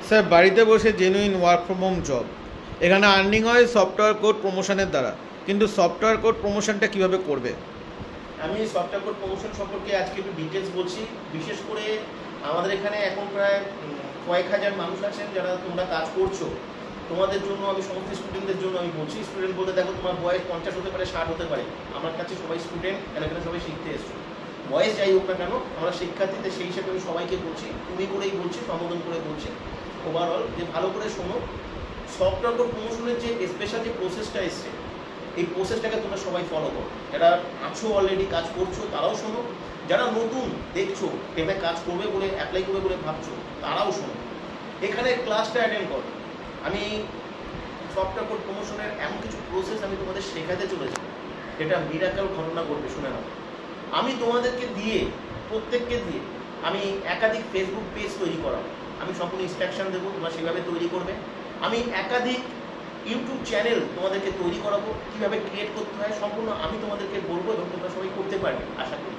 Sir বাড়িতে বসে genuine work from home job, এখানে আর্নিং হয় সফটওয়্যার কোড প্রমোশনের দ্বারা, কিন্তু সফটওয়্যার কোড প্রমোশনটা কিভাবে করবে? আমি সফটওয়্যার কোড প্রমোশন সম্পর্কে আজকে একটু ডিটেলস বলছি। বিশেষ করে আমাদের এখানে এখন প্রায় কয়েক হাজার মানুষ আছেন যারা তোমরা কাজ করছো, তোমাদের জন্য আমি সমস্ত স্টুডেন্টদের জন্য আমি বলছি। স্টুডেন্ট বলতে দেখো, তোমার বয়স 50 হতে পারে, 60 হতে পারে। আমার কাছে সবাই স্টুডেন্ট, এখানে সবাই শিখতে এসছো। বয়স যাই হোক না কেন, আমরা শিক্ষার্থীতে সেই হিসেবে আমি সবাইকে বলছি, তুমি করেই বলছি, সম্বোধন করে বলছি ওভারঅল, যে ভালো করে শোনো। সফটওয়্যার কোড প্রমোশনের যে স্পেশাল যে প্রসেসটা এসছে, এই প্রসেসটাকে তোমরা সবাই ফলো করো। যারা আছো অলরেডি কাজ করছো তারাও শোনো, যারা নতুন দেখছো এভাবে কাজ করবে বলে অ্যাপ্লাই করবে বলে ভাবছো তারাও শোনো। এখানে ক্লাসটা অ্যাটেন্ড করো। আমি সফটওয়্যার কোড প্রমোশনের এমন কিছু প্রসেস আমি তোমাদের শেখাতে চলেছি, এটা মিরাকেল ঘটনা ঘটবে, শুনে নাও। আমি তোমাদেরকে দিয়ে, প্রত্যেককে দিয়ে আমি একাধিক ফেসবুক পেজ তৈরি করাবো। আমি সম্পূর্ণ ইনস্ট্রাকশন দেবো, তোমরা সেভাবে তৈরি করবে। আমি একাধিক ইউটিউব চ্যানেল তোমাদেরকে তৈরি করাবো, কীভাবে ক্রিয়েট করতে হয় সম্পূর্ণ আমি তোমাদেরকে বলবো, এবং তোমরা সবাই করতে পারবে আশা করি।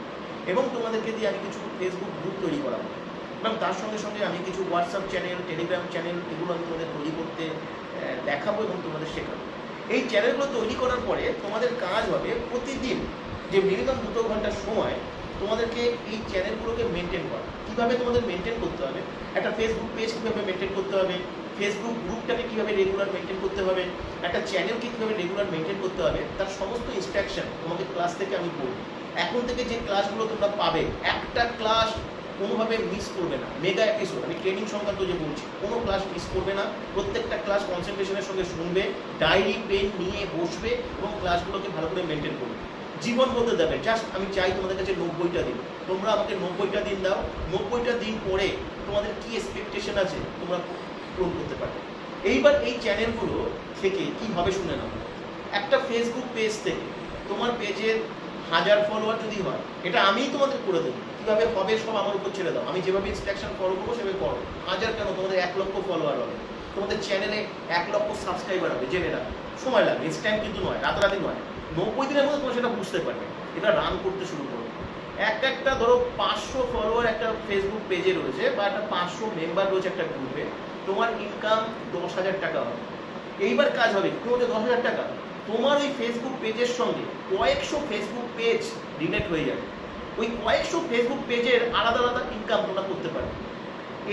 এবং তোমাদেরকে দিয়ে আমি কিছু ফেসবুক গ্রুপ তৈরি করাবো, এবং তার সঙ্গে সঙ্গে আমি কিছু হোয়াটসঅ্যাপ চ্যানেল, টেলিগ্রাম চ্যানেল, এগুলো আমি তোমাদের তৈরি করতে দেখাবো এবং তোমাদের শেখাবো। এই চ্যানেলগুলো তৈরি করার পরে তোমাদের কাজ হবে প্রতিদিন যে মিনিমাম 2 ঘন্টার সময় তোমাদেরকে এই চ্যানেলগুলোকে মেনটেন করা। কীভাবে তোমাদের মেনটেন করতে হবে, একটা ফেসবুক পেজ কীভাবে মেনটেন করতে হবে, ফেসবুক গ্রুপটাকে কীভাবে রেগুলার মেনটেন করতে হবে, একটা চ্যানেলকে কীভাবে রেগুলার মেনটেন করতে হবে, তার সমস্ত ইনস্ট্রাকশন তোমাকে ক্লাস থেকে আমি বলবো। এখন থেকে যে ক্লাসগুলো তোমরা পাবে, একটা ক্লাস কোনোভাবে মিস করবে না। মেগা এপিসোড, আমি ট্রেনিং সংক্রান্ত যে বলছি, কোনো ক্লাস মিস করবে না। প্রত্যেকটা ক্লাস কনসেন্ট্রেশনের সঙ্গে শুনবে, ডায়েরি পেন নিয়ে বসবে এবং ক্লাসগুলোকে ভালো করে মেনটেন করবে। জীবন বলতে দেবে, জাস্ট আমি চাই তোমাদের কাছে 90টা দিন। তোমরা আমাকে 90টা দিন দাও, 90টা দিন পরে তোমাদের কি এক্সপেকটেশন আছে তোমরা পূরণ করতে পারবে। এইবার এই চ্যানেলগুলো থেকে কী হবে শুনে নাও। একটা ফেসবুক পেজ থেকে তোমার পেজের 1000 ফলোয়ার যদি হয়, এটা আমিই তোমাদের করে দেবো। কীভাবে হবে সব আমার উপর ছেড়ে দাও, আমি যেভাবে ইনস্ট্রাকশন ফলো করবো সেভাবে করো। 1000 কেন, তোমাদের 1 লক্ষ ফলোয়ার হবে, তোমাদের চ্যানেলে 1 লক্ষ সাবস্ক্রাইবার হবে, জেনে রাখো। সময় লাগবে, ইনস্ট্যান্ট কিন্তু নয়, রাতারাতি নয়। 90 দিনের মধ্যে তোমরা সেটা বুঝতে পারবে। এটা রান করতে শুরু করো। একটা ধরো 500 ফলোয়ার একটা ফেসবুক পেজে রয়েছে, বা একটা 500 মেম্বার রয়েছে একটা গ্রুপে, তোমার ইনকাম 10,000 টাকা হবে। এইবার কাজ হবে তোমাদের 10,000 টাকা, তোমার ওই ফেসবুক পেজের সঙ্গে কয়েকশো ফেসবুক পেজ রিলেট হয়ে যাবে। ওই কয়েকশো ফেসবুক পেজের আলাদা আলাদা ইনকাম তোমরা করতে পারবে।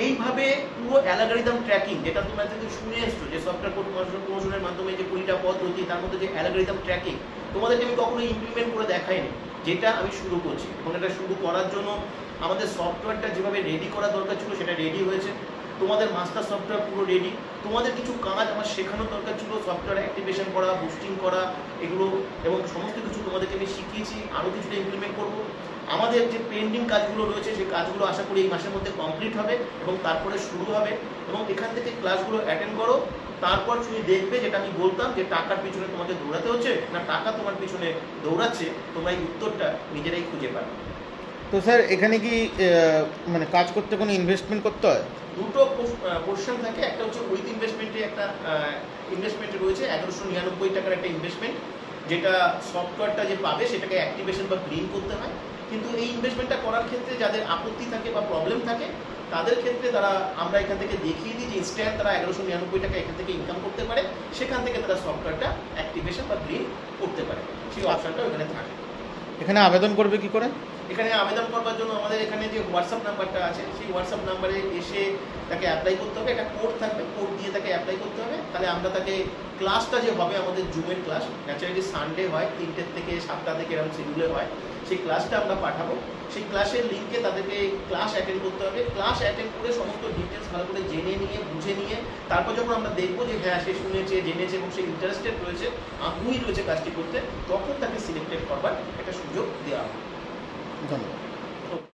এইভাবে পুরো অ্যালগরিদম ট্র্যাকিং, যেটা তোমরা যদি শুনে এসছো যে সফটওয়্যার কোড প্রমোশনের মাধ্যমে যে 20টা পদ্ধতি, তার মধ্যে যে অ্যালগরিদম ট্র্যাকিং, তোমাদেরকে আমি কখনো ইমপ্লিমেন্ট করে দেখাইনি, যেটা আমি শুরু করছি। এবং এটা শুরু করার জন্য আমাদের সফটওয়্যারটা যেভাবে রেডি করা দরকার ছিল সেটা রেডি হয়েছে। তোমাদের মাস্টার সফটওয়্যার পুরো রেডি। তোমাদের কিছু কাজ আমার শেখানোর দরকার ছিল, সফটওয়্যার অ্যাক্টিভেশন করা, বুস্টিং করা, এগুলো, এবং সমস্ত কিছু তোমাদেরকে আমি শিখিয়েছি। আরও কিছুটা ইমপ্লিমেন্ট করবো। আমাদের যে পেন্ডিং কাজগুলো রয়েছে সেই কাজগুলো আশা করি এই মাসের মধ্যে কমপ্লিট হবে এবং তারপরে শুরু হবে। এবং এখান থেকে ক্লাসগুলো অ্যাটেন্ড করো, তারপর তুমি দেখবে যেটা আমি বলতাম, যে টাকার পিছনে তোমাকে দৌড়াতে হচ্ছে না টাকা তোমার পিছনে দৌড়াচ্ছে, তোমরা এই উত্তরটা নিজেরাই খুঁজে পাবে। তো স্যার এখানে কি মানে কাজ করতে কোনো ইনভেস্টমেন্ট করতে হয়? দুটো পোর্শন থাকে, একটা হচ্ছে উইথ ইনভেস্টমেন্টে, একটা ইনভেস্টমেন্টে রয়েছে 1199 টাকার একটা ইনভেস্টমেন্ট, যেটা সফটওয়্যারটা যে পাবে সেটাকে অ্যাক্টিভেশন বা গ্রিন করতে হয়। কিন্তু এই ইনভেস্টমেন্টটা করার ক্ষেত্রে যাদের আপত্তি থাকে বা প্রবলেম থাকে, তাদের ক্ষেত্রে আমরা এখান থেকে দেখিয়ে দিই যে ইনস্ট্যান্ট তারা 1199 টাকা এখান থেকে ইনকাম করতে পারে। সেখান থেকে তারা সফটওয়্যারটা অ্যাক্টিভেশন বা গ্রিন করতে পারে, সেই অপশনটা ওখানে থাকে। এখানে আবেদন করবে কি করে? এখানে আবেদন করবার জন্য আমাদের এখানে যে হোয়াটসঅ্যাপ নাম্বারটা আছে, সেই হোয়াটসঅ্যাপ নাম্বারে এসে তাকে অ্যাপ্লাই করতে হবে। একটা কোড থাকবে, কোড দিয়ে তাকে অ্যাপ্লাই করতে হবে। তাহলে আমরা তাকে ক্লাসটা যে হবে আমাদের জুমের ক্লাস, ন্যাচারালি সানডে হয়, 3টে থেকে 7টা থেকে এরকম শিডিউলে হয়, সেই ক্লাসটা আমরা পাঠাবো। সেই ক্লাসের লিঙ্কে তাদেরকে ক্লাস অ্যাটেন্ড করতে হবে। ক্লাস অ্যাটেন্ড করে সমস্ত ডিটেলস ভালো করে জেনে নিয়ে, বুঝে নিয়ে, তারপর যখন আমরা দেখবো যে হ্যাঁ সে শুনেছে, জেনেছে এবং সে ইন্টারেস্টেড রয়েছে, আগ্রহী রয়েছে কাজটি করতে, তখন তাকে সিলেক্টেড করবার একটা সুযোগ দেওয়া হবে। ধন্যবাদ।